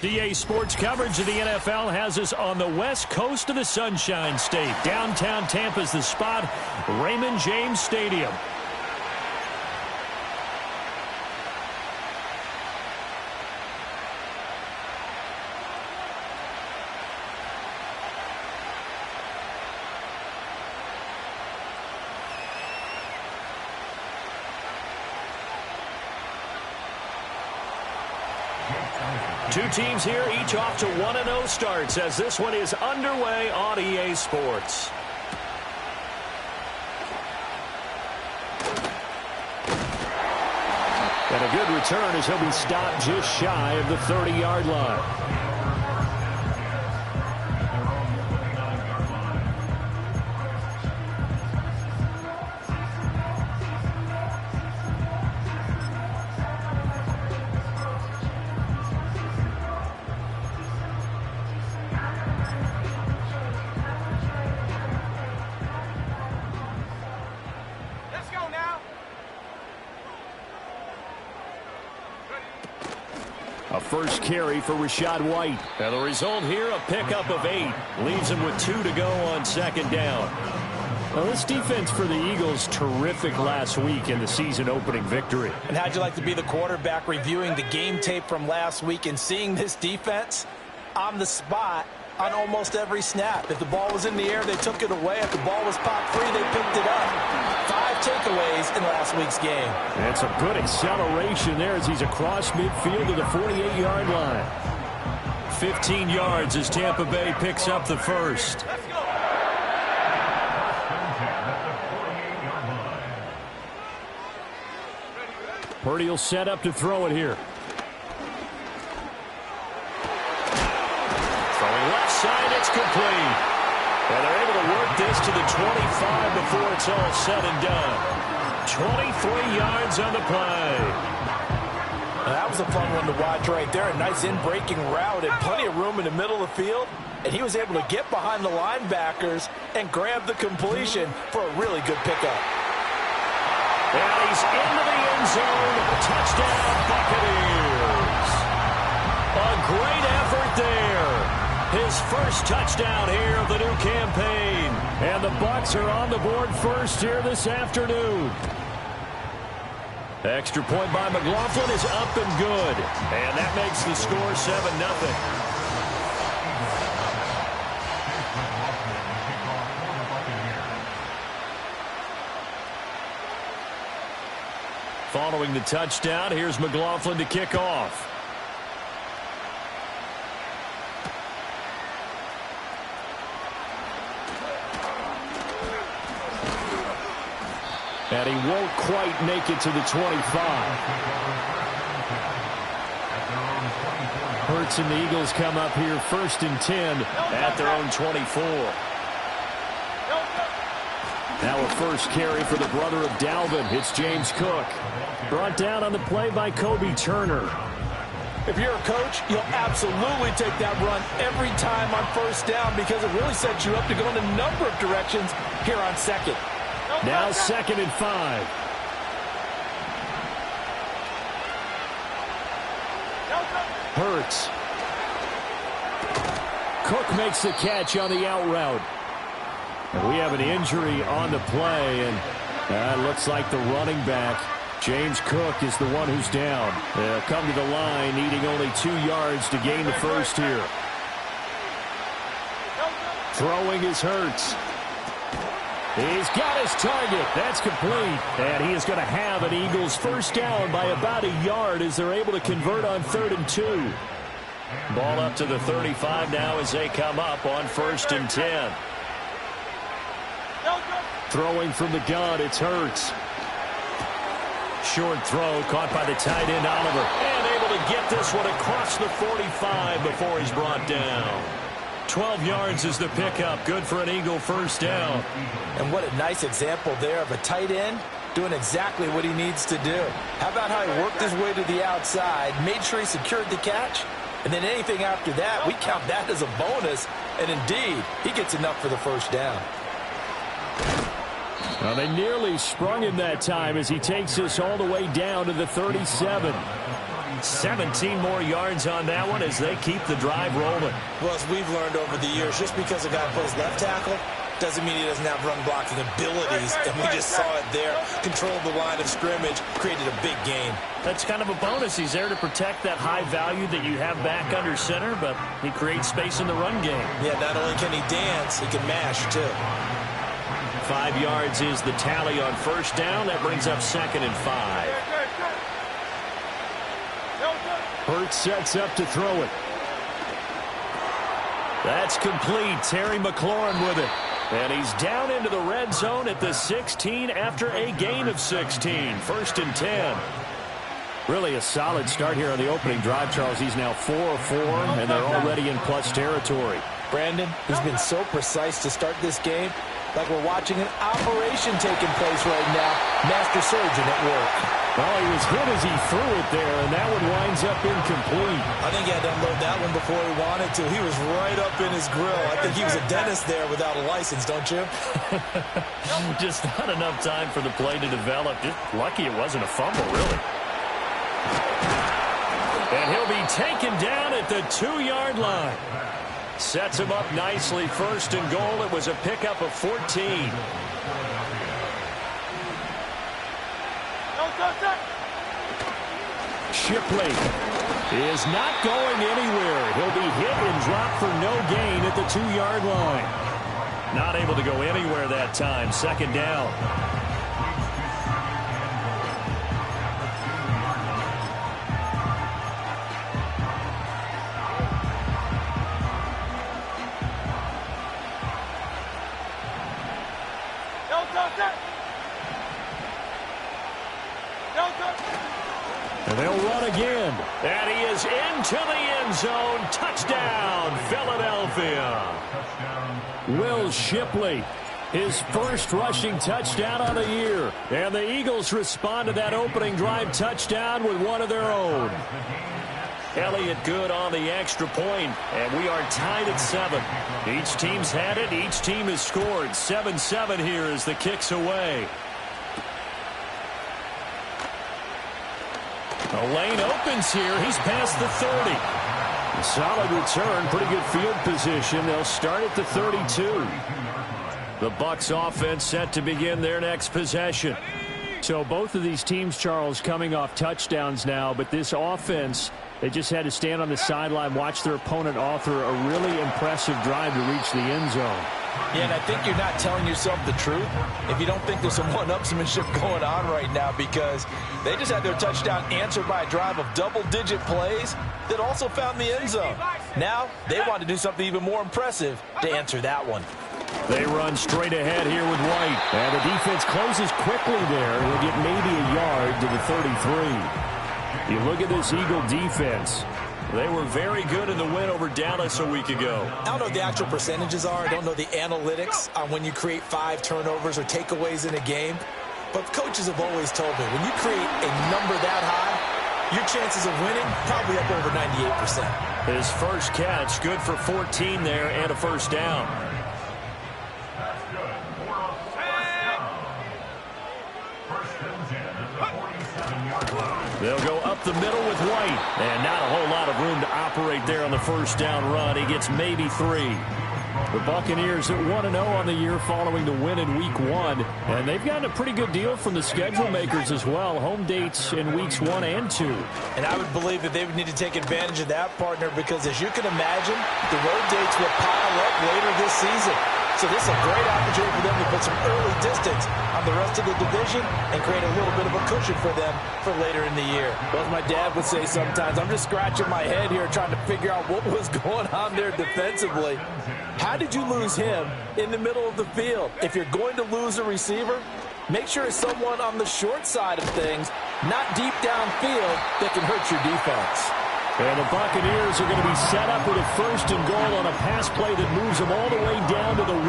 DA Sports coverage of the NFL has us on the west coast of the Sunshine State. Downtown Tampa's the spot, Raymond James Stadium. Two teams here, each off to 1-0 starts as this one is underway on EA Sports. And a good return as he'll be stopped just shy of the 30-yard line. A first carry for Rachaad White. And the result here, a pickup of 8. Leaves him with 2 to go on second down. Well, this defense for the Eagles, terrific last week in the season-opening victory. And how'd you like to be the quarterback reviewing the game tape from last week and seeing this defense on the spot on almost every snap? If the ball was in the air, they took it away. If the ball was popped free, they picked it up. 5 takeaways in last week's game. And some good acceleration there as he's across midfield to the 48-yard line. 15 yards as Tampa Bay picks up the first. Purdy will set up to throw it here. Throwing left side, it's complete. And they're able to work this to the 25 before it's all said and done. 23 yards on the play. And that was a fun one to watch right there. A nice in-breaking route and plenty of room in the middle of the field. And he was able to get behind the linebackers and grab the completion for a really good pickup. And he's into the end zone. Touchdown, Buccaneers. A great effort there. His first touchdown here of the new campaign. And the Bucs are on the board first here this afternoon. Extra point by McLaughlin is up and good. And that makes the score 7-0. Following the touchdown, here's McLaughlin to kick off. And he won't quite make it to the 25. Hurts and the Eagles come up here 1st and 10 at their own 24. Now a first carry for the brother of Dalvin. It's James Cook. Brought down on the play by Kobe Turner. If you're a coach, you'll absolutely take that run every time on first down because it really sets you up to go in a number of directions here on second. Now 2nd and 5. Hurts. Cook makes the catch on the out route. And we have an injury on the play, and it looks like the running back, James Cook, is the one who's down. They'll come to the line, needing only 2 yards to gain the first here. Throwing is Hurts. He's got his target. That's complete. And he is going to have an Eagles first down by about a yard as they're able to convert on 3rd and 2. Ball up to the 35 now as they come up on 1st and 10. Throwing from the gun, it's Hurts. Short throw caught by the tight end Oliver. And able to get this one across the 45 before he's brought down. 12 yards is the pickup. Good for an Eagle first down. And what a nice example there of a tight end doing exactly what he needs to do. How about how he worked his way to the outside, made sure he secured the catch, and then anything after that, we count that as a bonus. And indeed, he gets enough for the first down. Well, they nearly sprung him that time as he takes us all the way down to the 37. 17 more yards on that one as they keep the drive rolling. Well, as we've learned over the years, just because a guy plays left tackle doesn't mean he doesn't have run blocking abilities, and we just saw it there. Controlled the line of scrimmage, created a big gain. That's kind of a bonus. He's there to protect that high value that you have back under center, but he creates space in the run game. Yeah, not only can he dance, he can mash, too. 5 yards is the tally on first down. That brings up 2nd and 5. Hurts sets up to throw it. That's complete. Terry McLaurin with it. And he's down into the red zone at the 16 after a gain of 16. 1st and 10. Really a solid start here on the opening drive, Charles. He's now 4 of 4, and they're already in plus territory. Brandon, he's been so precise to start this game, like we're watching an operation taking place right now. Master surgeon at work. Well, he was hit as he threw it there, and that one winds up incomplete. I think he had to unload that one before he wanted to. He was right up in his grill. I think he was a dentist there without a license, don't you? Just not enough time for the play to develop. Just lucky it wasn't a fumble, really. And he'll be taken down at the 2-yard line. Sets him up nicely. 1st and goal. It was a pickup of 14. Shipley is not going anywhere. He'll be hit and dropped for no gain at the 2-yard line. Not able to go anywhere that time. 2nd down. And they'll run again. And he is into the end zone. Touchdown, Philadelphia. Will Shipley, his first rushing touchdown of the year. And the Eagles respond to that opening drive touchdown with one of their own. Elliott good on the extra point, and we are tied at 7. Each team's had it. Each team has scored. 7-7 here as the kick's away. The lane opens here. He's past the 30. Solid return. Pretty good field position. They'll start at the 32. The Bucs offense set to begin their next possession. So both of these teams, Charles, coming off touchdowns now, but this offense, they just had to stand on the sideline, watch their opponent author a really impressive drive to reach the end zone. Yeah, and I think you're not telling yourself the truth if you don't think there's some one-upsmanship going on right now, because they just had their touchdown answered by a drive of double-digit plays that also found the end zone. Now they want to do something even more impressive to answer that one. They run straight ahead here with White. And the defense closes quickly there. He'll get maybe a yard to the 33. You look at this Eagle defense. They were very good in the win over Dallas a week ago. I don't know what the actual percentages are. I don't know the analytics on when you create 5 turnovers or takeaways in a game. But coaches have always told me, when you create a number that high, your chances of winning probably up over 98%. His first catch, good for 14 there and a first down. They'll go up the middle with White. And not a whole lot of room to operate there on the first down run. He gets maybe 3. The Buccaneers at 1-0 on the year following the win in Week 1. And they've gotten a pretty good deal from the schedule makers as well. Home dates in Weeks 1 and 2. And I would believe that they would need to take advantage of that, partner, because as you can imagine, the road dates will pile up later this season. So this is a great opportunity for them to put some early distance on the rest of the division and create a little bit of a cushion for them for later in the year. Well, as my dad would say sometimes, I'm just scratching my head here trying to figure out what was going on there defensively. How did you lose him in the middle of the field? If you're going to lose a receiver, make sure it's someone on the short side of things, not deep downfield, that can hurt your defense. And the Buccaneers are going to be set up with a 1st and goal on a pass play that moves them all the way down to the 1.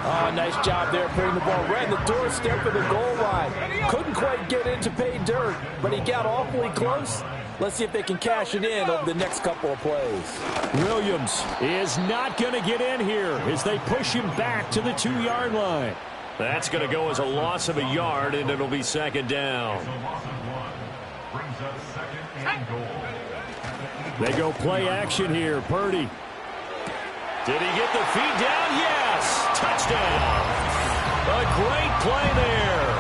Oh, nice job there putting the ball right in the doorstep of the goal line. Couldn't quite get in to pay dirt, but he got awfully close. Let's see if they can cash it in over the next couple of plays. Williams is not going to get in here as they push him back to the 2-yard line. That's going to go as a loss of a yard, and it'll be 2nd down. brings up second and goal. They go play action here. Purdy. Did he get the feet down? Yes. Touchdown. A great play there.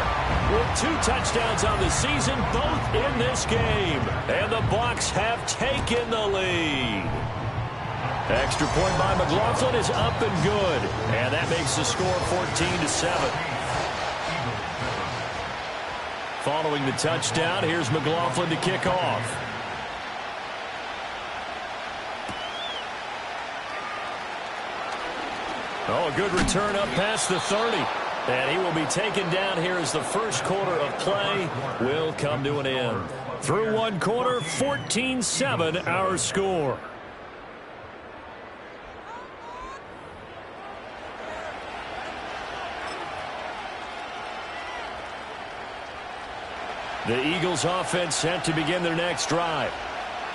With 2 touchdowns on the season, both in this game. And the Bucs have taken the lead. Extra point by McLaughlin is up and good. And that makes the score 14-7. Following the touchdown, here's McLaughlin to kick off. Oh, a good return up past the 30. And he will be taken down here as the first quarter of play will come to an end. Through one quarter, 14-7 our score. The Eagles offense set to begin their next drive.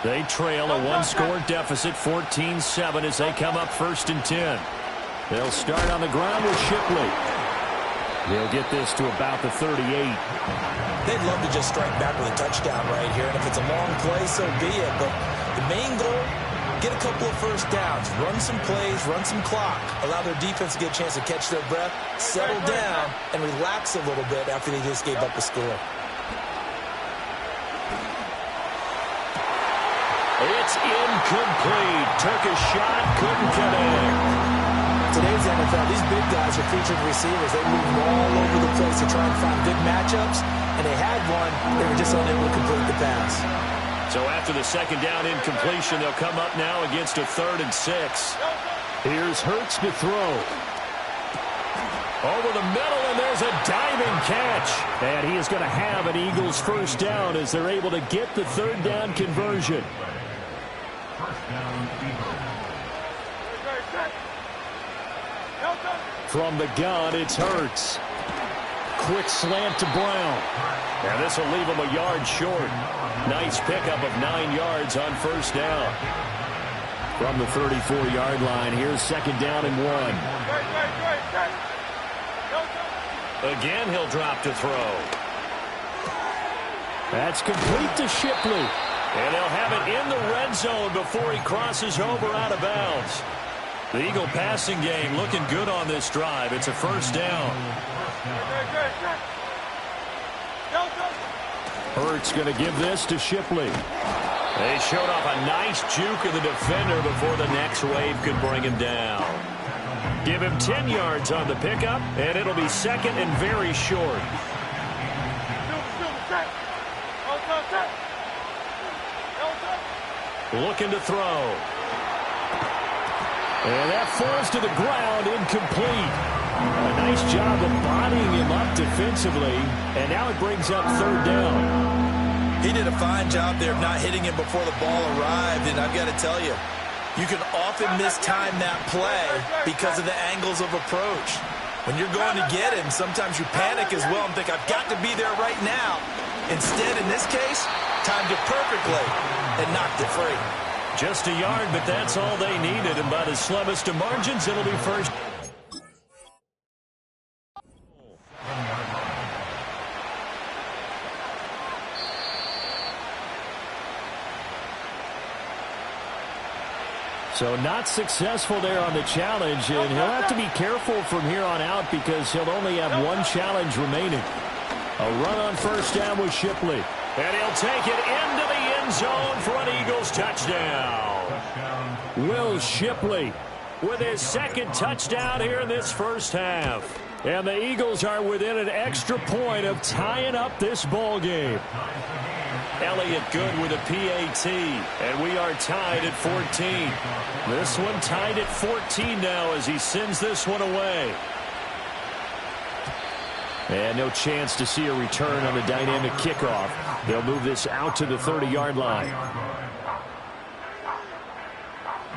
They trail a 1-score deficit, 14-7, as they come up 1st and 10. They'll start on the ground with Shipley. He'll get this to about the 38. They'd love to just strike back with a touchdown right here, and if it's a long play, so be it. But the main goal, get a couple of first downs, run some plays, run some clock, allow their defense to get a chance to catch their breath, settle down, and relax a little bit after they just gave up a score. It's incomplete. Took a shot, couldn't connect. Today's NFL, these big guys are featured receivers. They move all over the place to try and find good matchups, and they had one. They were just unable to complete the pass. So after the second down incompletion, they'll come up now against a 3rd and 6. Here's Hurts to throw. Over the middle, and there's a diving catch. And he is going to have an Eagles first down as they're able to get the 3rd down conversion. First down, Eagles. From the gun, it's Hurts. Quick slant to Brown. And this will leave him a yard short. Nice pickup of 9 yards on first down. From the 34-yard line, here's 2nd down and 1. Again, he'll drop to throw. That's complete to Shipley. And they'll have it in the red zone before he crosses over out of bounds. The Eagle passing game looking good on this drive. It's a first down. Hurts going to give this to Shipley. They showed off a nice juke of the defender before the next wave could bring him down. Give him 10 yards on the pickup, and it'll be 2nd and very short. Looking to throw. And that falls to the ground, incomplete. A nice job of bodying him up defensively, and now it brings up 3rd down. He did a fine job there of not hitting him before the ball arrived, and I've got to tell you, you can often mistime that play because of the angles of approach. When you're going to get him, sometimes you panic as well and think, I've got to be there right now. Instead, in this case, timed it perfectly and knocked it free. Just a yard, but that's all they needed. And by the slimmest of margins, it'll be first. So not successful there on the challenge, and he'll have to be careful from here on out because he'll only have 1 challenge remaining. A run on first down with Shipley. And he'll take it into the end zone for an Eagles touchdown. Will Shipley with his 2nd touchdown here in this first half. And the Eagles are within an extra point of tying up this ball game. Elliott good with a PAT, and we are tied at 14. This one tied at 14 now as he sends this one away. And no chance to see a return on the dynamic kickoff. They'll move this out to the 30-yard line.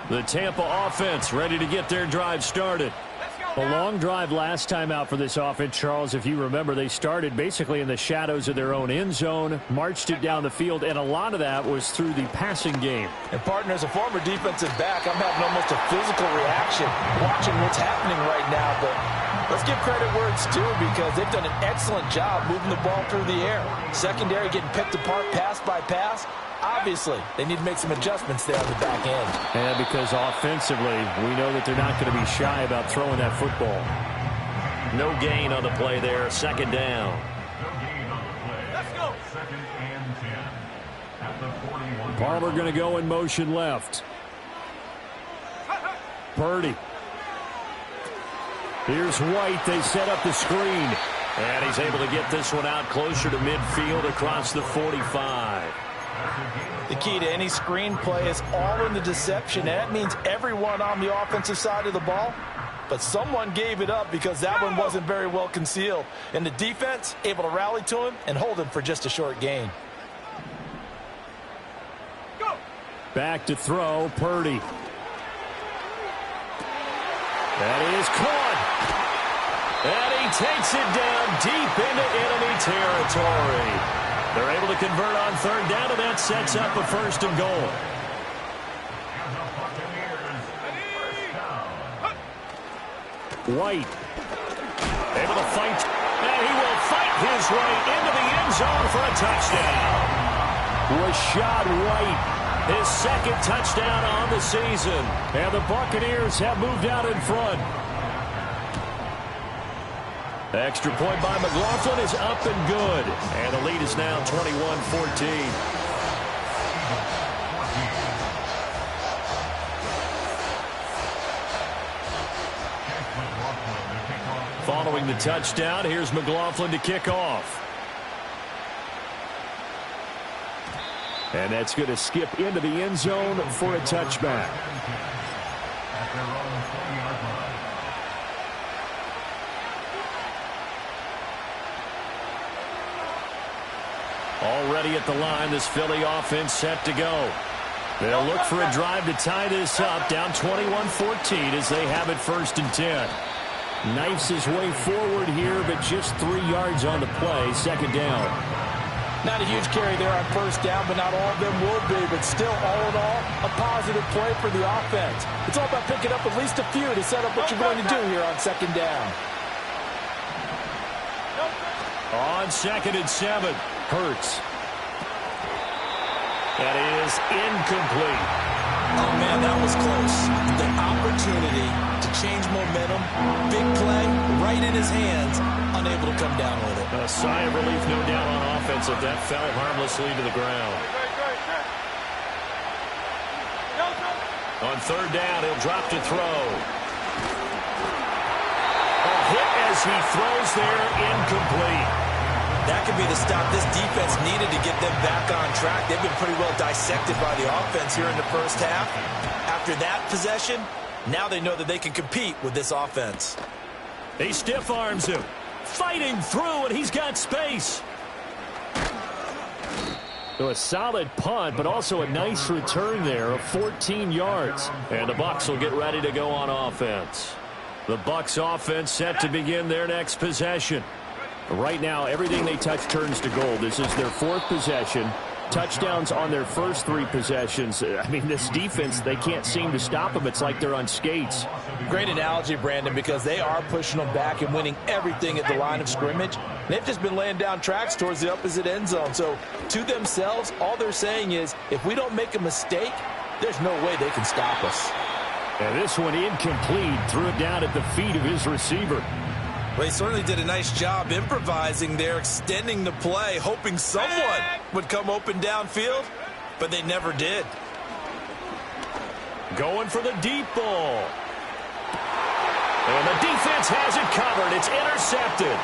The Tampa offense ready to get their drive started. A long drive last time out for this offense, Charles. If you remember, they started basically in the shadows of their own end zone, marched it down the field, and a lot of that was through the passing game. And, partner, as a former defensive back, I'm having almost a physical reaction watching what's happening right now. But Let's give credit where it's due because they've done an excellent job moving the ball through the air. Secondary getting picked apart pass by pass. Obviously, they need to make some adjustments there on the back end. And because offensively, we know that they're not going to be shy about throwing that football. No gain on the play there. Second down. Let's go. Second and 10 at the 41. Palmer going to go in motion left. Purdy. Here's White. They set up the screen. And he's able to get this one out closer to midfield across the 45. The key to any screen play is all in the deception. And that means everyone on the offensive side of the ball. But someone gave it up because that one wasn't very well concealed. And the defense able to rally to him and hold him for just a short gain. Back to throw, Purdy. That is caught. And he takes it down deep into enemy territory. They're able to convert on third down, and that sets up a first and goal. White. Able to fight. And he will fight his way into the end zone for a touchdown. Rachaad White, his second touchdown on the season. And the Buccaneers have moved out in front. The extra point by McLaughlin is up and good. And the lead is now 21-14. Following the touchdown, here's McLaughlin to kick off. And that's going to skip into the end zone for a touchback. Already at the line, this Philly offense set to go. They'll look for a drive to tie this up, down 21-14 as they have it first and 10. Knifes his way forward here, but just 3 yards on the play. Second down. Not a huge carry there on first down, but not all of them will be. But still, all in all, a positive play for the offense. It's all about picking up at least a few to set up what you're going to do here on second down. On second and 7, Hurts. That is incomplete. Oh, man, that was close. The opportunity to change momentum, big play, right in his hands, unable to come down with it. A sigh of relief, no doubt, on offense if that fell harmlessly to the ground. On third down, he'll drop to throw. A hit as he throws there, incomplete. That could be the stop this defense needed to get them back on track. They've been pretty well dissected by the offense here in the first half. After that possession, now they know that they can compete with this offense. He stiff arms him. Fighting through, and he's got space. So a solid punt, but also a nice return there of 14 yards. And the Bucs will get ready to go on offense. The Bucs offense set to begin their next possession. Right now, everything they touch turns to gold. This is their 4th possession. Touchdowns on their first 3 possessions. I mean, this defense, they can't seem to stop them. It's like they're on skates. Great analogy, Brandon, because they are pushing them back and winning everything at the line of scrimmage. They've just been laying down tracks towards the opposite end zone. So, to themselves, all they're saying is, if we don't make a mistake, there's no way they can stop us. And this one incomplete. Threw it down at the feet of his receiver. Well, he certainly did a nice job improvising there, extending the play, hoping someone would come open downfield, but they never did. Going for the deep ball. And the defense has it covered. It's intercepted.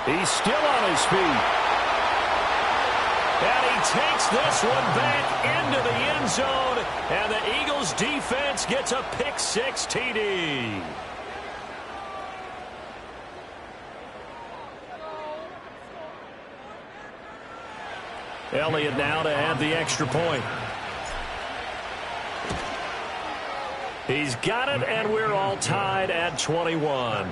He's still on his feet. And he takes this one back into the end zone. And the Eagles defense gets a pick-6 TD. Elliott now to add the extra point. He's got it, and we're all tied at 21.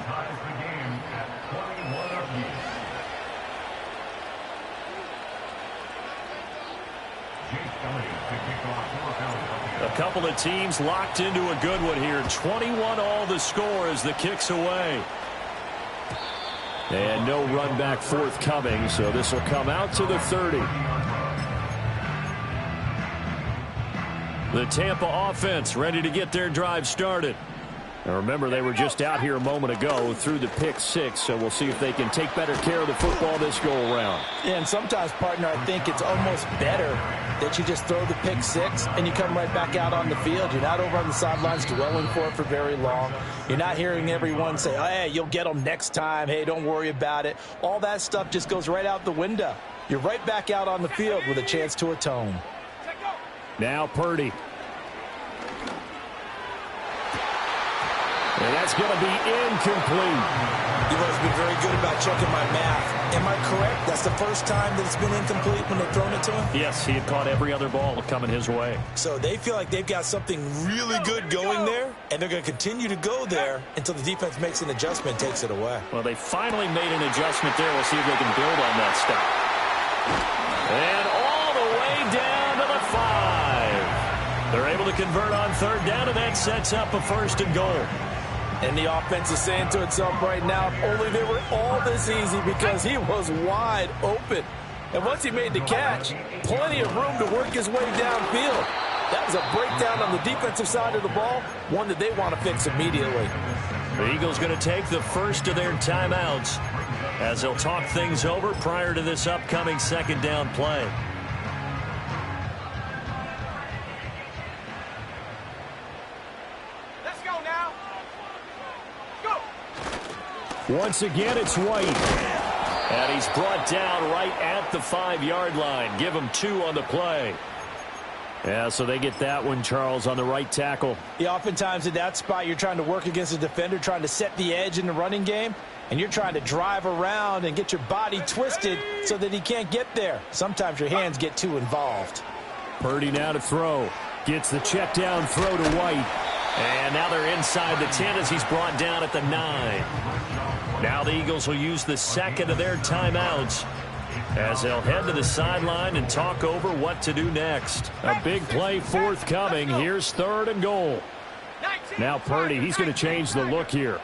A couple of teams locked into a good one here. 21 all the score as the kick's away. And no run back forthcoming, so this will come out to the 30. The Tampa offense ready to get their drive started. Now remember, they were just out here a moment ago through the pick six, so we'll see if they can take better care of the football this go-around. Yeah, and sometimes, partner, I think it's almost better that you just throw the pick six and you come right back out on the field. You're not over on the sidelines dwelling for it for very long. You're not hearing everyone say, oh, hey, you'll get them next time. Hey, don't worry about it. All that stuff just goes right out the window. You're right back out on the field with a chance to atone. Now Purdy. And that's going to be incomplete. You've always been very good about checking my math. Am I correct? That's the first time that it's been incomplete when they've thrown it to him? Yes, he had caught every other ball coming his way. So they feel like they've got something really good going there, and they're going to continue to go there until the defense makes an adjustment and takes it away. Well, they finally made an adjustment there. We'll see if they can build on that stuff. And all the way down to the 5. They're able to convert on third down, and that sets up a 1st and goal. And the offense is saying to itself right now, if only they were all this easy, because he was wide open. And once he made the catch, plenty of room to work his way downfield. That was a breakdown on the defensive side of the ball, one that they want to fix immediately. The Eagles going to take the first of their timeouts as they'll talk things over prior to this upcoming 2nd down play. Once again, it's White. And he's brought down right at the 5-yard line. Give him 2 on the play. Yeah, so they get that one, Charles, on the right tackle. Yeah, oftentimes in that spot, you're trying to work against a defender, trying to set the edge in the running game, and you're trying to drive around and get your body twisted so that he can't get there. Sometimes your hands get too involved. Purdy now to throw. Gets the check down throw to White. And now they're inside the 10 as he's brought down at the 9. Now the Eagles will use the 2nd of their timeouts as they'll head to the sideline and talk over what to do next. A big play forthcoming. Here's 3rd and goal. Now Purdy, he's going to change the look here.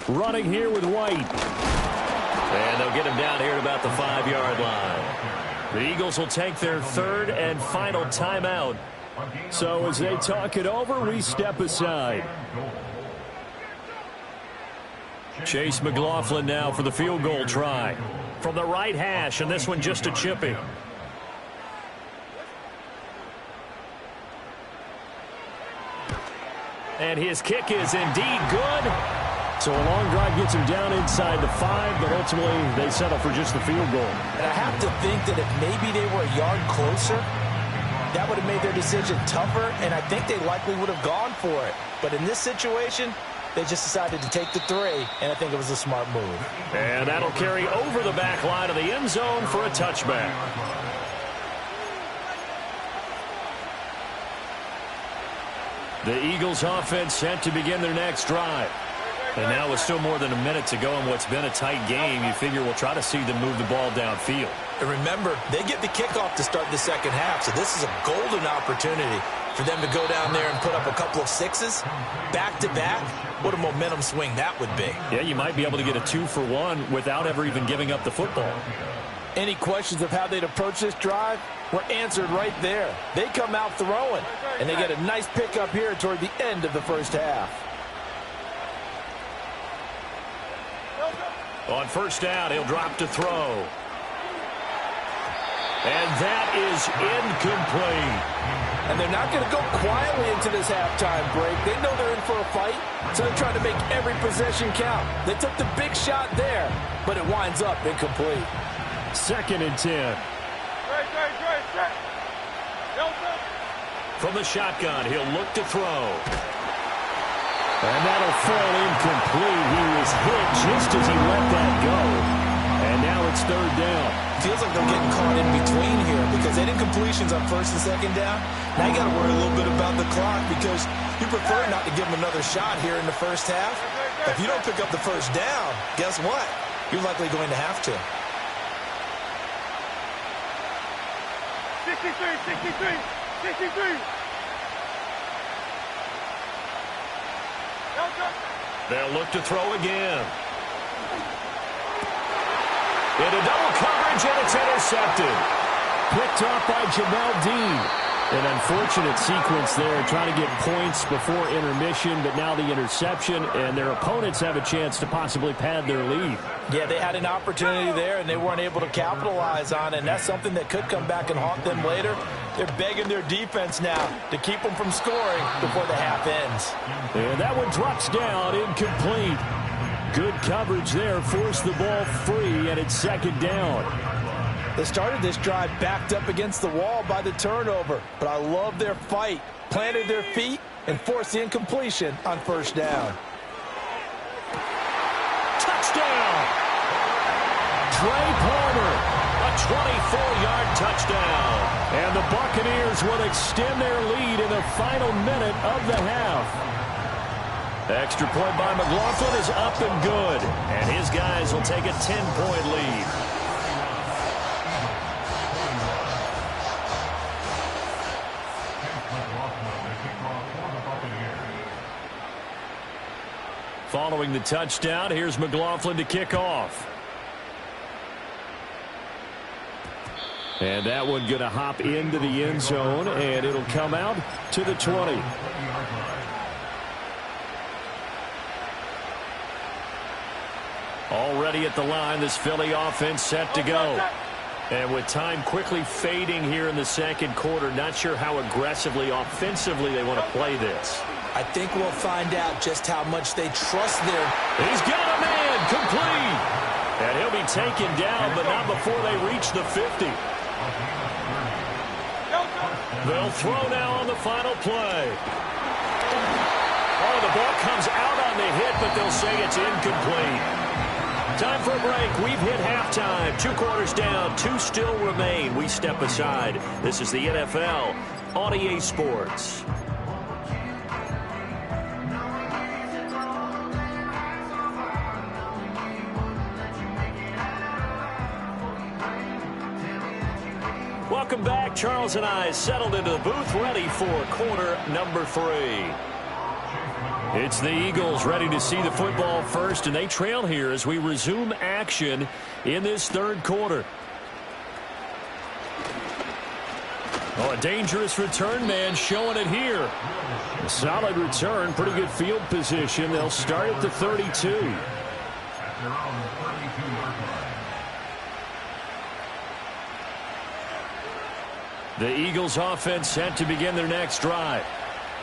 Running here with White. And they'll get him down here at about the 5-yard line. The Eagles will take their 3rd and final timeout. So as they talk it over, we step aside. Chase McLaughlin now for the field goal try. From the right hash, and this one just a chippy. And his kick is indeed good. So a long drive gets him down inside the 5, but ultimately they settle for just the field goal. And I have to think that if maybe they were a yard closer, that would have made their decision tougher, and I think they likely would have gone for it. But in this situation, they just decided to take the 3, and I think it was a smart move. And that'll carry over the back line of the end zone for a touchback. The Eagles offense set to begin their next drive. And now with still more than a minute to go in what's been a tight game, you figure we'll try to see them move the ball downfield. And remember, they get the kickoff to start the 2nd half, so this is a golden opportunity for them to go down there and put up a couple of 6s back-to-back. What a momentum swing that would be. Yeah, you might be able to get a 2-for-1 without ever even giving up the football. Any questions of how they'd approach this drive were answered right there. They come out throwing, and they get a nice pickup here toward the end of the 1st half. On 1st down, he'll drop to throw. And that is incomplete. And they're not going to go quietly into this halftime break. They know they're in for a fight, so they're trying to make every possession count. They took the big shot there, but it winds up incomplete. 2nd and 10. From the shotgun, he'll look to throw. And that'll fall incomplete. He was hit just as he let that go. And now it's 3rd down. Feels like they're getting caught in between here because they did completions on 1st and 2nd down. Now you got to worry a little bit about the clock. because you prefer not to give them another shot here in the first half. If you don't pick up the first down, guess what? You're likely going to have to. 63. They'll look to throw again. Into double coverage, and it's intercepted. Picked off by Jamel Dean. An unfortunate sequence there, trying to get points before intermission, but now the interception, and their opponents have a chance to possibly pad their lead. Yeah, they had an opportunity there, and they weren't able to capitalize on it, and that's something that could come back and haunt them later. They're begging their defense now to keep them from scoring before the half ends. And that one drops down, incomplete. Good coverage there, forced the ball free, and it's second down. They started this drive backed up against the wall by the turnover, but I love their fight. Planted their feet and forced the incompletion on first down. Touchdown! Trey Palmer, a 24-yard touchdown. And the Buccaneers will extend their lead in the final minute of the half. Extra point by McLaughlin is up and good, and his guys will take a 10-point lead. Following the touchdown, here's McLaughlin to kick off. And that one going to hop into the end zone, and it'll come out to the 20. Already at the line, this Philly offense set to go. And with time quickly fading here in the second quarter, not sure how aggressively, offensively they want to play this. I think we'll find out just how much they trust their... He's got a man, complete. And he'll be taken down, but not before they reach the 50. They'll throw now on the final play. Oh, the ball comes out on the hit, but they'll say it's incomplete. Time for a break. We've hit halftime. 2 quarters down, 2 still remain. We step aside. This is the NFL on EA Sports. Welcome back. Charles and I settled into the booth, ready for quarter number 3. It's the Eagles ready to see the football first, and they trail here as we resume action in this third quarter. Oh, a dangerous return man showing it here. A solid return, pretty good field position. They'll start at the 32. The Eagles offense set to begin their next drive.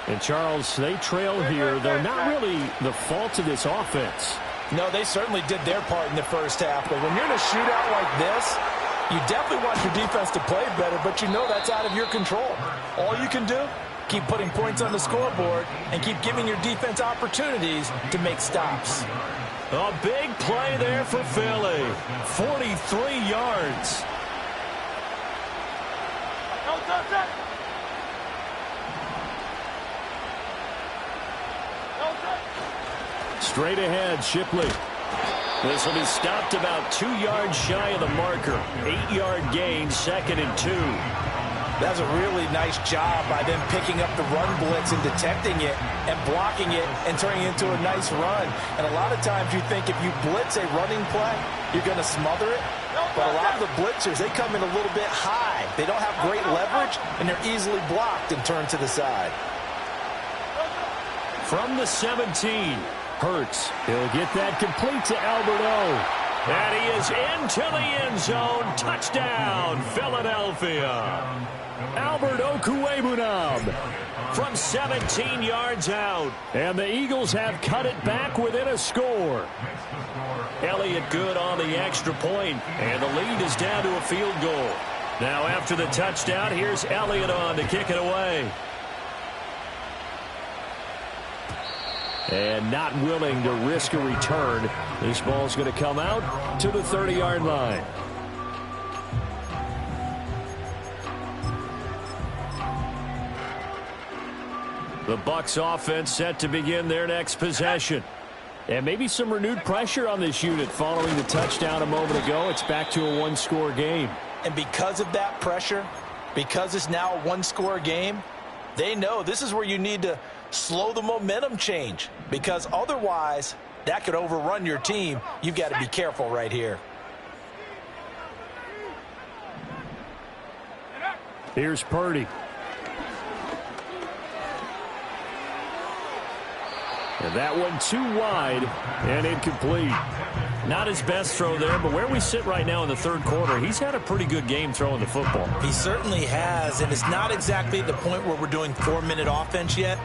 And, Charles, they trail here. They're not really the fault of this offense. No, they certainly did their part in the first half. But when you're in a shootout like this, you definitely want your defense to play better, but you know that's out of your control. All you can do, keep putting points on the scoreboard and keep giving your defense opportunities to make stops. A big play there for Philly. 43 yards. Straight ahead, Shipley. This will be stopped about 2 yards shy of the marker. 8-yard gain, 2nd and 2. That's a really nice job by them picking up the run blitz and detecting it and blocking it and turning it into a nice run. And a lot of times you think if you blitz a running play, you're going to smother it. But a lot of the blitzers, they come in a little bit high. They don't have great leverage, and they're easily blocked and turned to the side. From the 17, Hurts. He'll get that complete to Albert O. And he is into the end zone. Touchdown, Philadelphia. Albert Okwuegbunam from 17 yards out. And the Eagles have cut it back within a score. Elliott good on the extra point, and the lead is down to a field goal. Now after the touchdown, here's Elliott on to kick it away. And not willing to risk a return. This ball's going to come out to the 30-yard line. The Bucs offense set to begin their next possession. And maybe some renewed pressure on this unit following the touchdown a moment ago. It's back to a one-score game. And because of that pressure, because it's now a one-score game, they know this is where you need to slow the momentum change, because otherwise that could overrun your team. You've got to be careful right here. Here's Purdy. And that one too wide and incomplete. Not his best throw there, but where we sit right now in the third quarter, he's had a pretty good game throwing the football. He certainly has, and it's not exactly the point where we're doing 4-minute offense yet,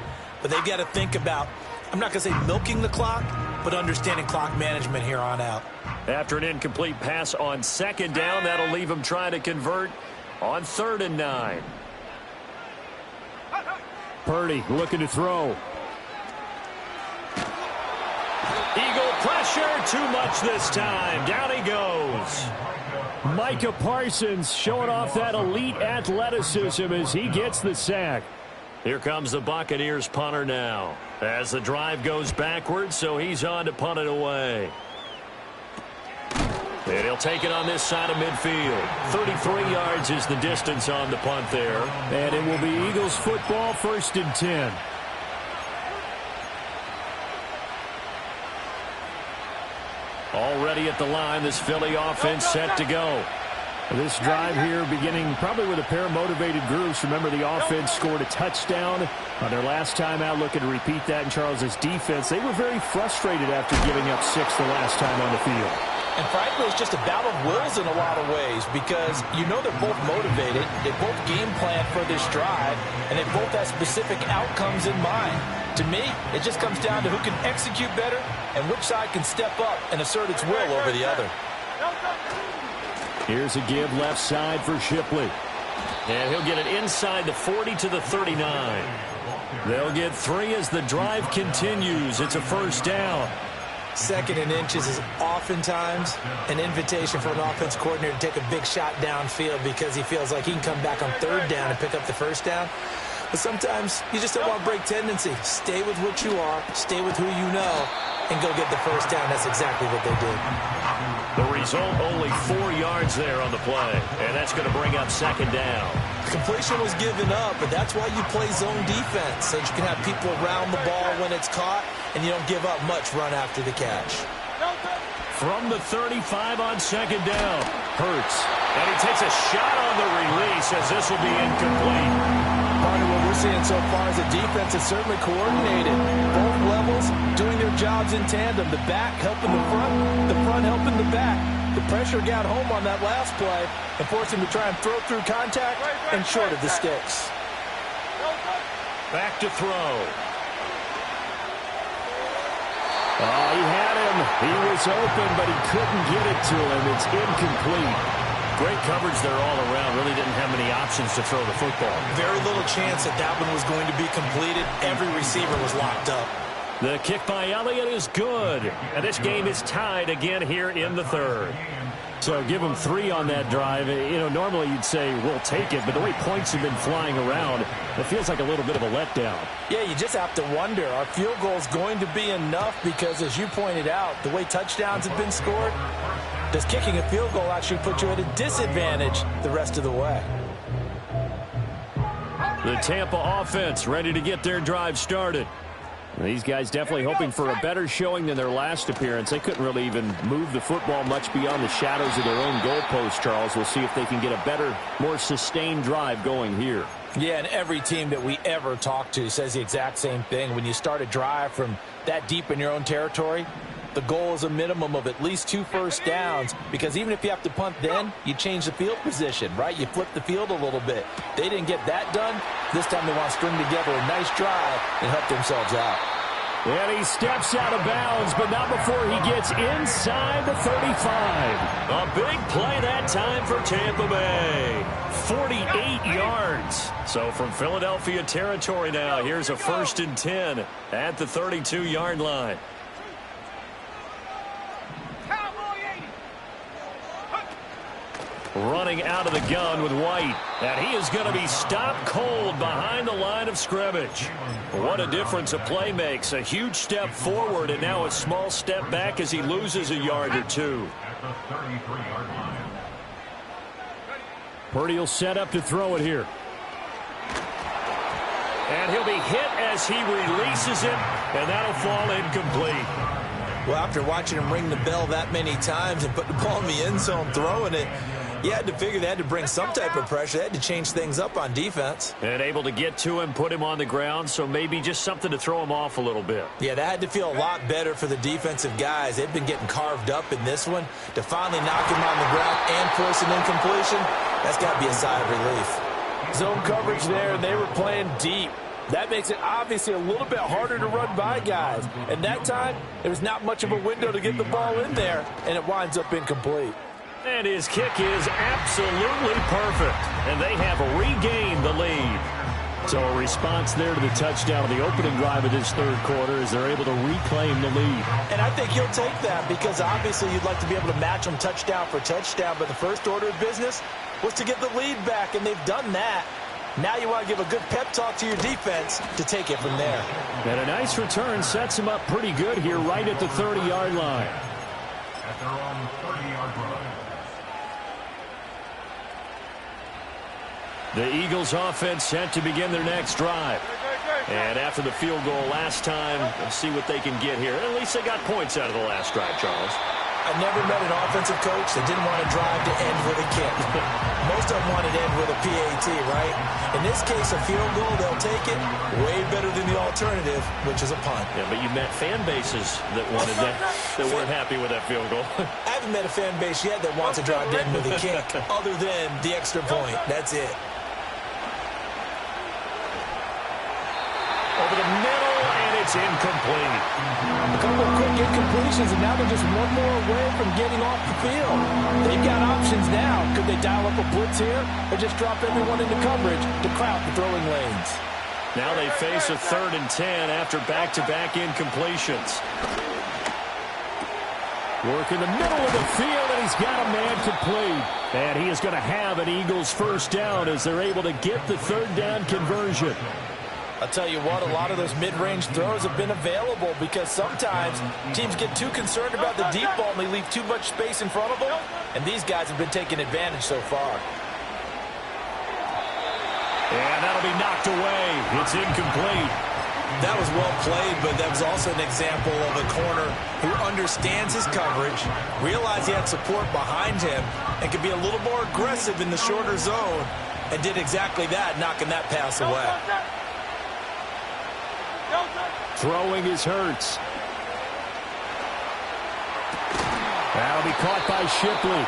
but they've got to think about, I'm not going to say milking the clock, but understanding clock management here on out. After an incomplete pass on second down, that'll leave him trying to convert on 3rd and 9. Purdy looking to throw. Eagle pressure, too much this time. Down he goes. Micah Parsons showing off that elite athleticism as he gets the sack. Here comes the Buccaneers punter now as the drive goes backwards, so he's on to punt it away. And he'll take it on this side of midfield. 33 yards is the distance on the punt there. And it will be Eagles football, 1st and 10. Already at the line, this Philly offense set to go. This drive here beginning probably with a pair of motivated groups. Remember, the offense scored a touchdown on their last time out, looking to repeat that in Charles's defense. They were very frustrated after giving up 6 the last time on the field. And frankly, it's just a battle of wills in a lot of ways, because you know they're both motivated, they both game plan for this drive, and they both have specific outcomes in mind. To me, it just comes down to who can execute better and which side can step up and assert its will over the other. Here's a give left side for Shipley. And he'll get it inside the 40 to the 39. They'll get 3 as the drive continues. It's a 1st down. 2nd and inches is oftentimes an invitation for an offense coordinator to take a big shot downfield because he feels like he can come back on 3rd down and pick up the 1st down. But sometimes you just don't want to break tendency. Stay with what you are, stay with who you know, and go get the 1st down. That's exactly what they did. The result, only 4 yards there on the play, and that's going to bring up 2nd down. Completion was given up, but that's why you play zone defense, so that you can have people around the ball when it's caught, and you don't give up much run after the catch. From the 35 on 2nd down, Hurts. And he takes a shot on the release as this will be incomplete. Part of what we're seeing so far is the defense is certainly coordinated. Both levels doing their jobs in tandem. The back helping the front helping the back. The pressure got home on that last play and forced him to try and throw through contact and short of the sticks. Back to throw. Oh, he had him. He was open, but he couldn't get it to him. It's incomplete. Great coverage there all around. Really didn't have many options to throw the football. Very little chance that that one was going to be completed. Every receiver was locked up. The kick by Elliott is good. And this game is tied again here in the 3rd. So give them 3 on that drive. You know, normally you'd say we'll take it, but the way points have been flying around, it feels like a little bit of a letdown. Yeah, you just have to wonder, are field goals going to be enough? Because as you pointed out, the way touchdowns have been scored, does kicking a field goal actually put you at a disadvantage the rest of the way? The Tampa offense ready to get their drive started. These guys definitely hoping for a better showing than their last appearance. They couldn't really even move the football much beyond the shadows of their own goalpost, Charles. We'll see if they can get a better, more sustained drive going here. Yeah, and every team that we ever talk to says the exact same thing. When you start a drive from that deep in your own territory, the goal is a minimum of at least 2 first downs, because even if you have to punt then, you change the field position, right? You flip the field a little bit. They didn't get that done. This time they want to string together a nice drive and help themselves out. And he steps out of bounds, but not before he gets inside the 35. A big play that time for Tampa Bay. 48 yards. So from Philadelphia territory now, here's a 1st and 10 at the 32-yard line. running out of the gun with White. And he is going to be stopped cold behind the line of scrimmage. What a difference a play makes. A huge step forward and now a small step back as he loses a yard or two. At the 33-yard line. Purdy will set up to throw it here. And he'll be hit as he releases it, and that'll fall incomplete. Well, after watching him ring the bell that many times and put the ball in the end zone throwing it, you had to figure they had to bring some type of pressure. They had to change things up on defense. And able to get to him, put him on the ground, so maybe just something to throw him off a little bit. Yeah, that had to feel a lot better for the defensive guys. They've been getting carved up in this one. To finally knock him on the ground and force an incompletion, that's got to be a sigh of relief. Zone coverage there, and they were playing deep. That makes it obviously a little bit harder to run by guys. And that time, there was not much of a window to get the ball in there, and it winds up incomplete. And his kick is absolutely perfect. And they have regained the lead. So a response there to the touchdown of the opening drive of this third quarter as they're able to reclaim the lead. And I think he'll take that because obviously you'd like to be able to match them touchdown for touchdown, but the first order of business was to get the lead back, and they've done that. Now you want to give a good pep talk to your defense to take it from there. And a nice return sets him up pretty good here right at the 30-yard line. At their own 30-yard line. The Eagles offense set to begin their next drive. And after the field goal last time, let's see what they can get here. At least they got points out of the last drive, Charles. I never met an offensive coach that didn't want to drive to end with a kick. Most of them wanted to end with a PAT, right? In this case, a field goal, they'll take it. Way better than the alternative, which is a punt. Yeah, but you met fan bases that wanted that weren't happy with that field goal. I haven't met a fan base yet that wants to drive to end with a kick other than the extra point. That's it. Over the middle, and it's incomplete. A couple of quick incompletions, and now they're just one more away from getting off the field. They've got options now. Could they dial up a blitz here or just drop everyone into coverage to crowd the throwing lanes? Now they face a 3rd and 10 after back-to-back incompletions. Work in the middle of the field, and he's got a man complete. And he is going to have an Eagles first down as they're able to get the 3rd down conversion. I'll tell you what, a lot of those mid-range throws have been available because sometimes teams get too concerned about the deep ball and they leave too much space in front of them, and these guys have been taking advantage so far. And that'll be knocked away. It's incomplete. That was well played, but that was also an example of a corner who understands his coverage, realized he had support behind him, and could be a little more aggressive in the shorter zone, and did exactly that, knocking that pass away. Throwing is Hurts. That'll be caught by Shipley.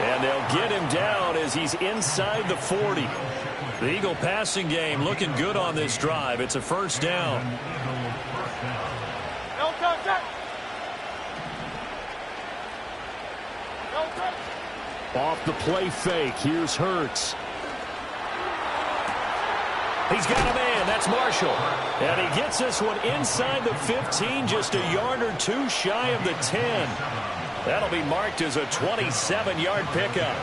And they'll get him down as he's inside the 40. The Eagle passing game looking good on this drive. It's a first down. Off the play fake, here's Hurts. He's got a man, that's Marshall. And he gets this one inside the 15, just a yard or two shy of the 10. That'll be marked as a 27-yard pickup.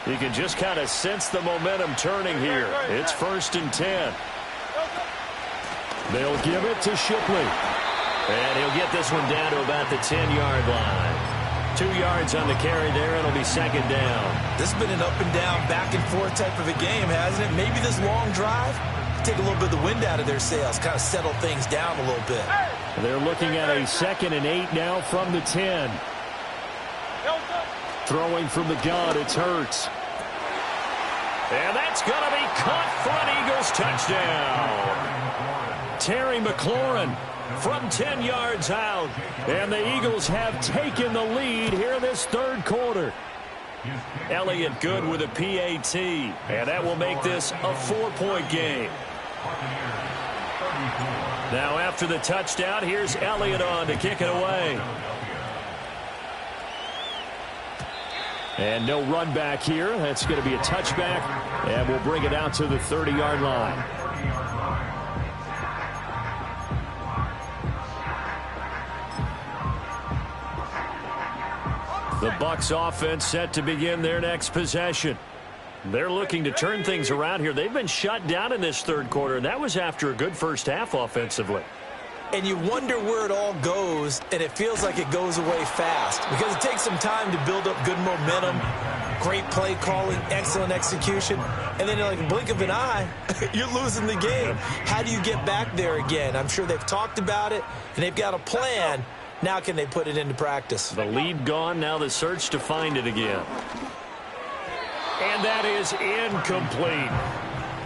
You can just kind of sense the momentum turning here. It's 1st and 10. They'll give it to Shipley. And he'll get this one down to about the 10-yard line. 2 yards on the carry there. It'll be 2nd down. This has been an up and down, back and forth type of a game, hasn't it? Maybe this long drive take a little bit of the wind out of their sails, kind of settle things down a little bit. They're looking at a 2nd and 8 now from the 10. Throwing from the gun, it's Hurts. And that's going to be caught for an Eagles touchdown. Terry McLaurin from 10 yards out. And the Eagles have taken the lead here in this third quarter. Elliott good with a PAT. And that will make this a 4-point game. Now after the touchdown, here's Elliott on to kick it away. And no run back here. That's going to be a touchback. And we'll bring it out to the 30-yard line. The Bucs offense set to begin their next possession. They're looking to turn things around here. They've been shut down in this third quarter, and that was after a good first half offensively. And you wonder where it all goes, and it feels like it goes away fast because it takes some time to build up good momentum, great play calling, excellent execution, and then like a blink of an eye, you're losing the game. How do you get back there again? I'm sure they've talked about it, and they've got a plan. Now can they put it into practice? The lead gone, now the search to find it again. And that is incomplete.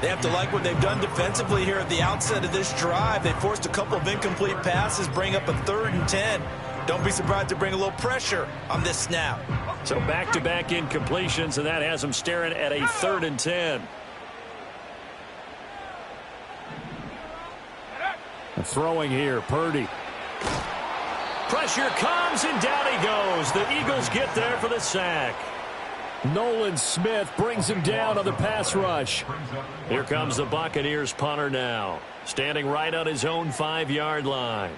They have to like what they've done defensively here at the outset of this drive. They forced a couple of incomplete passes, bring up a 3rd and 10. Don't be surprised to bring a little pressure on this snap. So back-to-back incompletions, and that has them staring at a 3rd and 10. Throwing here, Purdy. Pressure comes, and down he goes. The Eagles get there for the sack. Nolan Smith brings him down on the pass rush. Here comes the Buccaneers punter now, standing right on his own 5-yard line.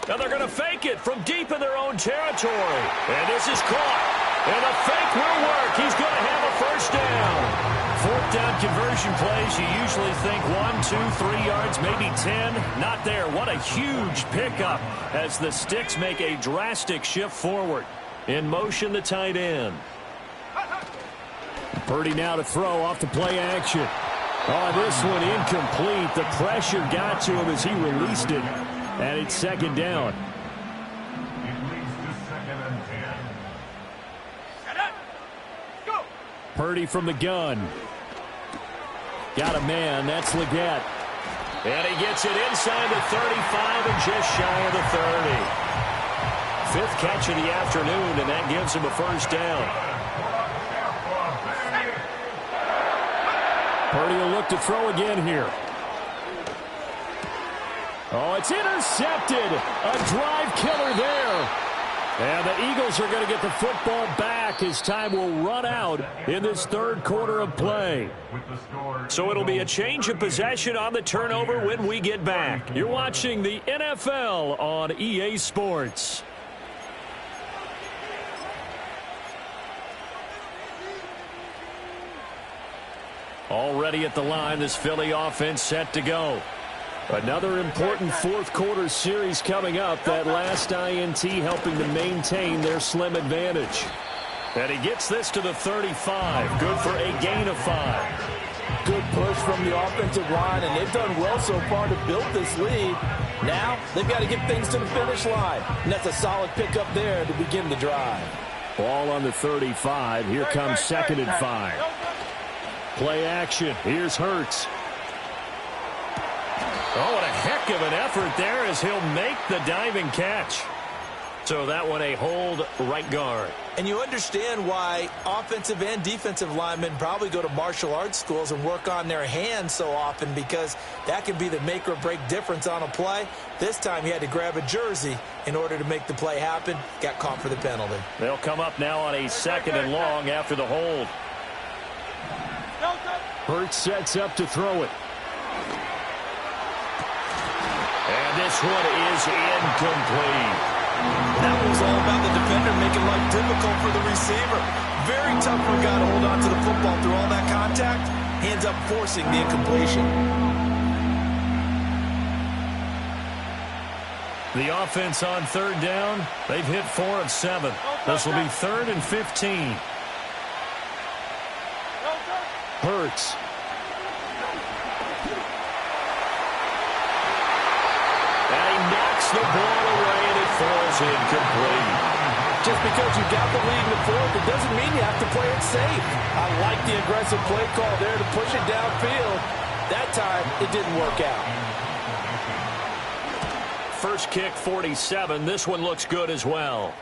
Now they're going to fake it from deep in their own territory. And this is caught. And the fake will work. He's going to have a first down. 4th down conversion plays, you usually think 1, 2, 3 yards, maybe 10. Not there. What a huge pickup as the Sticks make a drastic shift forward. In motion, the tight end. Purdy now to throw off the play action. Oh, this one incomplete. The pressure got to him as he released it. And it's 2nd down. It leads to 2nd and 10. Purdy from the gun. Got a man. That's Leggett. And he gets it inside the 35 and just shy of the 30. 5th catch of the afternoon, and that gives him a first down. Purdy will look to throw again here. Oh, it's intercepted. A drive killer there. And the Eagles are going to get the football back as time will run out in this 3rd quarter of play. So it'll be a change of possession on the turnover when we get back. You're watching the NFL on EA Sports. Already at the line, this Philly offense set to go. Another important 4th quarter series coming up. That last INT helping to maintain their slim advantage. And he gets this to the 35. Good for a gain of 5. Good push from the offensive line, and they've done well so far to build this lead. Now they've got to get things to the finish line. And that's a solid pickup there to begin the drive. Ball on the 35. Here comes 2nd and 5. Play action. Here's Hurts. Oh, what a heck of an effort there as he'll make the diving catch. So that one a hold right guard. And you understand why offensive and defensive linemen probably go to martial arts schools and work on their hands so often, because that can be the make or break difference on a play. This time he had to grab a jersey in order to make the play happen. Got caught for the penalty. They'll come up now on a 2nd and long after the hold. Hurts sets up to throw it. And this one is incomplete. That was all about the defender making life difficult for the receiver. Very tough for a guy to hold on to the football through all that contact. He ends up forcing the incompletion. The offense on 3rd down, they've hit 4 of 7. This will be 3rd and 15. Hurts. The ball away, and it falls incomplete. Just because you got the lead in the 4th, it doesn't mean you have to play it safe. I like the aggressive play call there to push it downfield. That time, it didn't work out. First kick, 47. This one looks good as well.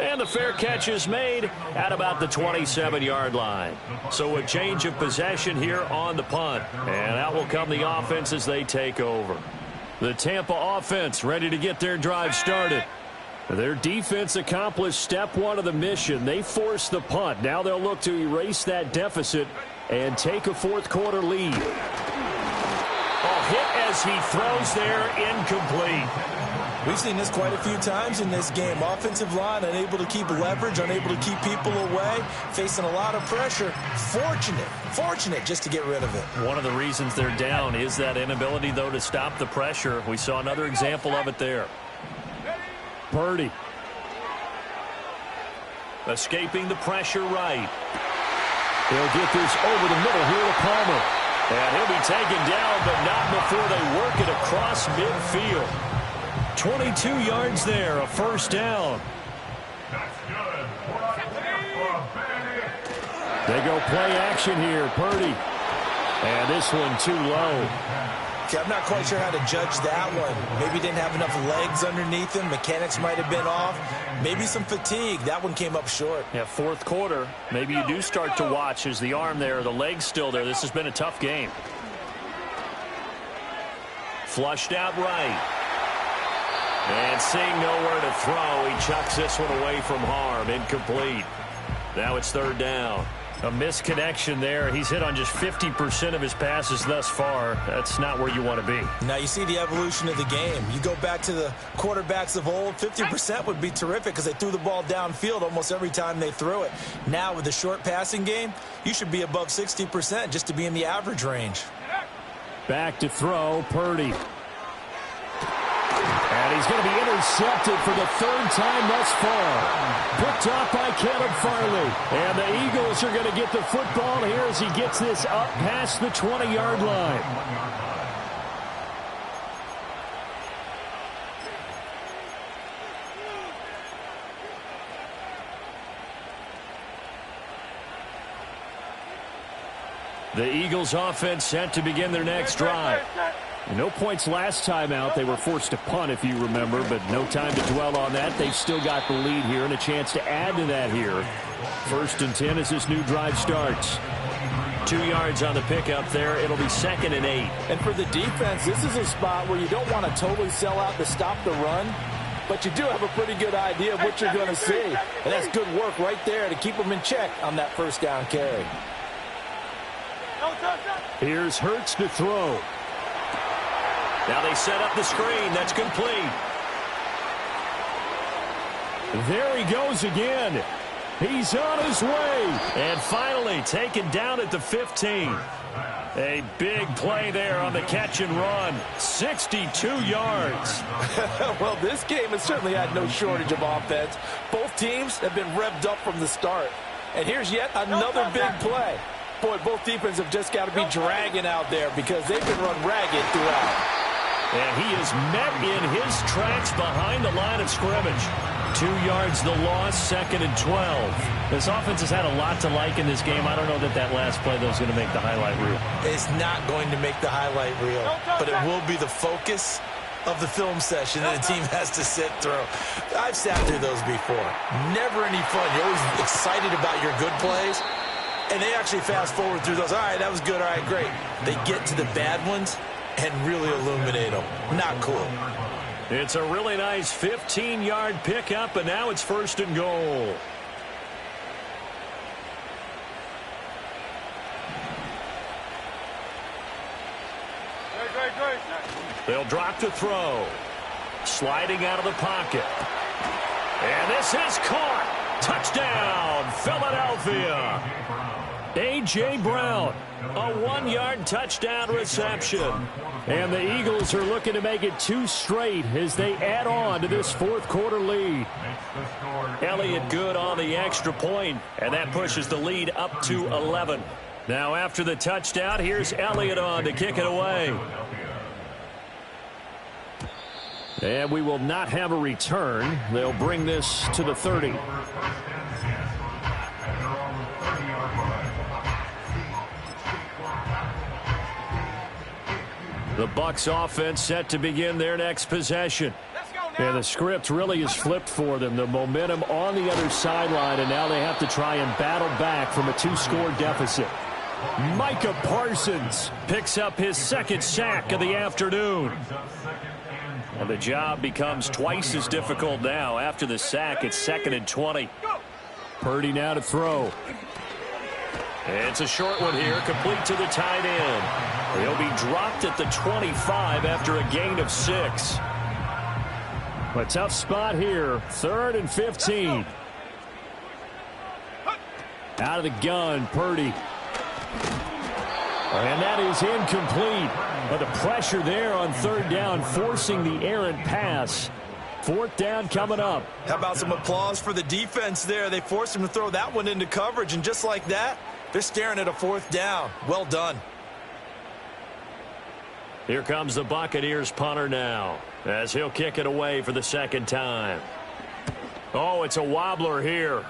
And the fair catch is made at about the 27-yard line. So a change of possession here on the punt. And out will come the offense as they take over. The Tampa offense ready to get their drive started. Their defense accomplished step 1 of the mission. They forced the punt. Now they'll look to erase that deficit and take a 4th quarter lead. Oh, hit as he throws there, incomplete. We've seen this quite a few times in this game. Offensive line unable to keep leverage, unable to keep people away, facing a lot of pressure. Fortunate just to get rid of it. One of the reasons they're down is that inability, though, to stop the pressure. We saw another example of it there. Purdy. Escaping the pressure right. He'll get this over the middle here to Palmer. And he'll be taken down, but not before they work it across midfield. 22 yards there, a first down. That's good. They go play action here, Purdy. And this one too low. Okay, I'm not quite sure how to judge that one. Maybe didn't have enough legs underneath him. Mechanics might have been off. Maybe some fatigue. That one came up short. Yeah, fourth quarter. Maybe you do start to watch as the arm there, the leg's still there. This has been a tough game. Flushed out right. And seeing nowhere to throw, he chucks this one away from harm. Incomplete. Now it's third down. A misconnection there. He's hit on just 50% of his passes thus far. That's not where you want to be. Now you see the evolution of the game. You go back to the quarterbacks of old, 50% would be terrific because they threw the ball downfield almost every time they threw it. Now with the short passing game, you should be above 60% just to be in the average range. Back to throw, Purdy. And he's going to be intercepted for the third time thus far. Picked off by Caleb Farley. And the Eagles are going to get the football here as he gets this up past the 20-yard line. The Eagles offense set to begin their next drive. No points last time out. They were forced to punt, if you remember, but no time to dwell on that. They've still got the lead here and a chance to add to that here. 1st and 10 as this new drive starts. 2 yards on the pickup there. It'll be 2nd and 8. And for the defense, this is a spot where you don't want to totally sell out to stop the run, but you do have a pretty good idea of what you're going to see. And that's good work right there to keep them in check on that first down carry. Here's Hurts to throw. Now they set up the screen. That's complete. There he goes again. He's on his way. And finally taken down at the 15. A big play there on the catch and run. 62 yards. Well, this game has certainly had no shortage of offense. Both teams have been revved up from the start. And here's yet another big play. Boy, both defenses have just got to be dragging out there because they've been run ragged throughout. And he is met in his tracks behind the line of scrimmage. 2 yards the loss, 2nd and 12. This offense has had a lot to like in this game. I don't know that that last play, though, is going to make the highlight reel. It's not going to make the highlight reel, but it will be the focus of the film session that the team has to sit through. I've sat through those before. Never any fun. You're always excited about your good plays, and they actually fast forward through those. All right, that was good. All right, great. They get to the bad ones and really illuminate them. Not cool. It's a really nice 15-yard pickup, and now it's 1st and goal. They'll drop to throw. Sliding out of the pocket. And this is caught. Touchdown, Philadelphia. A.J. Brown, a 1-yard touchdown reception. And the Eagles are looking to make it 2 straight as they add on to this 4th quarter lead. Elliott good on the extra point, and that pushes the lead up to 11. Now after the touchdown, here's Elliott on to kick it away. And we will not have a return. They'll bring this to the 30. The Bucs offense set to begin their next possession. And the script really is flipped for them. The momentum on the other sideline, and now they have to try and battle back from a 2-score deficit. Micah Parsons picks up his 2nd sack of the afternoon. And the job becomes twice as difficult now. After the sack, it's 2nd and 20. Purdy now to throw. It's a short one here, complete to the tight end. He'll be dropped at the 25 after a gain of 6. A tough spot here. 3rd and 15. Out of the gun, Purdy. And that is incomplete. But the pressure there on 3rd down, forcing the errant pass. 4th down coming up. How about some applause for the defense there? They forced him to throw that one into coverage, and just like that, they're staring at a 4th down. Well done. Here comes the Buccaneers punter now, as he'll kick it away for the 2nd time. Oh, it's a wobbler here.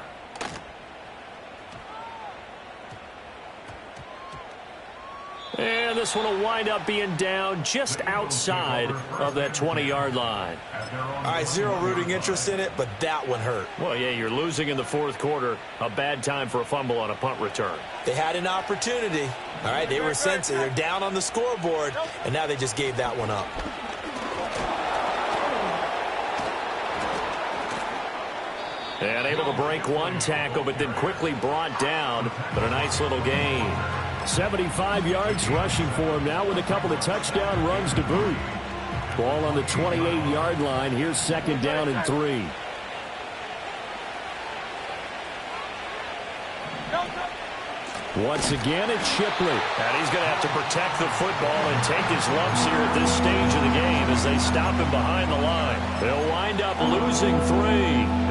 And this one will wind up being down just outside of that 20-yard line. All right, zero rooting interest in it, but that one hurt. Well, yeah, you're losing in the 4th quarter. A bad time for a fumble on a punt return. They had an opportunity. All right, they were sensitive. They're down on the scoreboard, and now they just gave that one up. And able to break one tackle, but then quickly brought down. But a nice little gain. 75 yards rushing for him now with a couple of touchdown runs to boot. Ball on the 28-yard line. Here's 2nd down and 3. Once again, it's Shipley. And he's going to have to protect the football and take his lumps here at this stage of the game as they stop him behind the line. They'll wind up losing 3.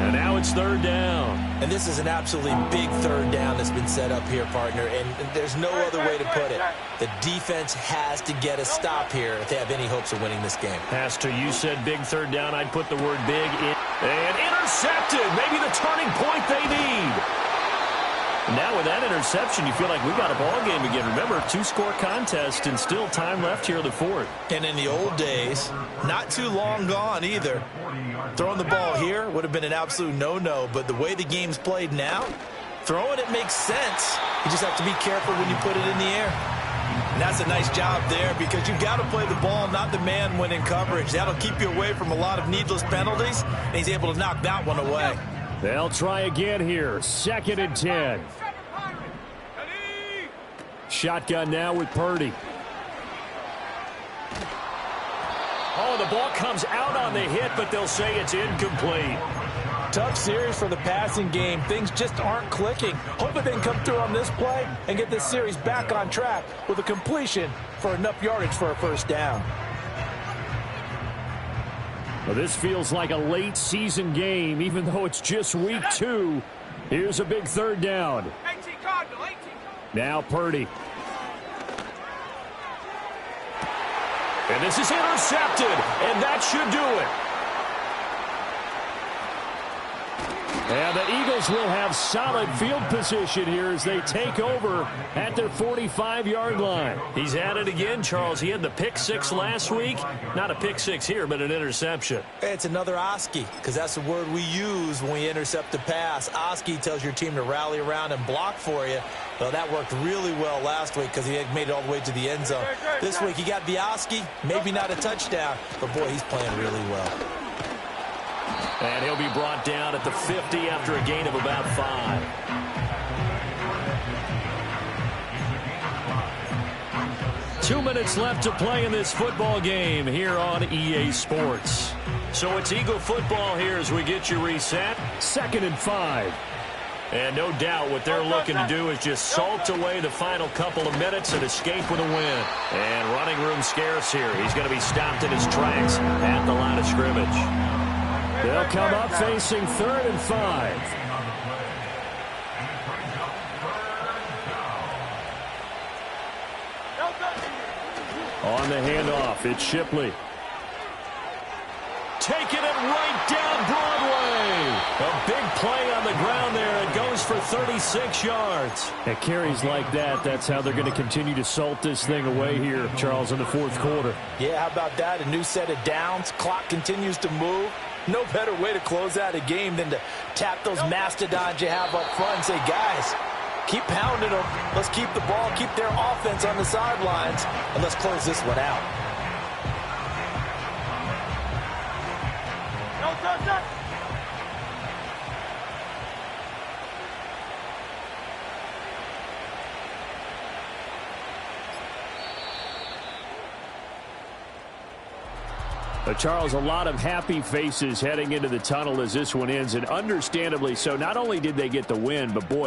And now it's 3rd down. And this is an absolutely big 3rd down that's been set up here, partner. And there's no other way to put it. The defense has to get a stop here if they have any hopes of winning this game. Pastor, you said big 3rd down. I'd put the word big in. And intercepted. Maybe the turning point they need. Now with that interception, you feel like we got a ball game again. Remember, 2-score contest and still time left here in the 4th. And in the old days, not too long gone either. Throwing the ball here would have been an absolute no-no, but the way the game's played now, throwing it makes sense. You just have to be careful when you put it in the air. And that's a nice job there because you've got to play the ball, not the man when in coverage. That'll keep you away from a lot of needless penalties, and he's able to knock that one away. They'll try again here. 2nd and 10. Shotgun now with Purdy. Oh, the ball comes out on the hit, but they'll say it's incomplete. Tough series for the passing game. Things just aren't clicking. Hoping they can come through on this play and get this series back on track with a completion for enough yardage for a 1st down. Well, this feels like a late season game, even though it's just week 2. Here's a big 3rd down. 18 Cardinal, 18. Now Purdy. And this is intercepted, and that should do it. And the Eagles will have solid field position here as they take over at their 45-yard line. He's at it again, Charles. He had the pick 6 last week. Not a pick 6 here, but an interception. It's another Oski, because that's the word we use when we intercept a pass. Oski tells your team to rally around and block for you. Well, that worked really well last week because he had made it all the way to the end zone. This week he got the Oski, maybe not a touchdown, but boy, he's playing really well. And he'll be brought down at the 50 after a gain of about 5. Two minutes left to play in this football game here on EA Sports. So it's Eagle football here as we get you reset. 2nd and 5. And no doubt what they're looking to do is just salt away the final couple of minutes and escape with a win. And running room scarce here. He's going to be stopped in his tracks at the line of scrimmage. They'll come up facing 3rd and 5. On the handoff, it's Shipley. Taking it right down Broadway. A big play on the ground there. It goes for 36 yards. At carries like that, that's how they're going to continue to salt this thing away here, Charles, in the 4th quarter. Yeah, how about that? A new set of downs. Clock continues to move. No better way to close out a game than to tap those mastodons you have up front and say, guys, keep pounding them. Let's keep the ball, keep their offense on the sidelines, and let's close this one out. But Charles, a lot of happy faces heading into the tunnel as this one ends, and understandably so. Not only did they get the win, but boy,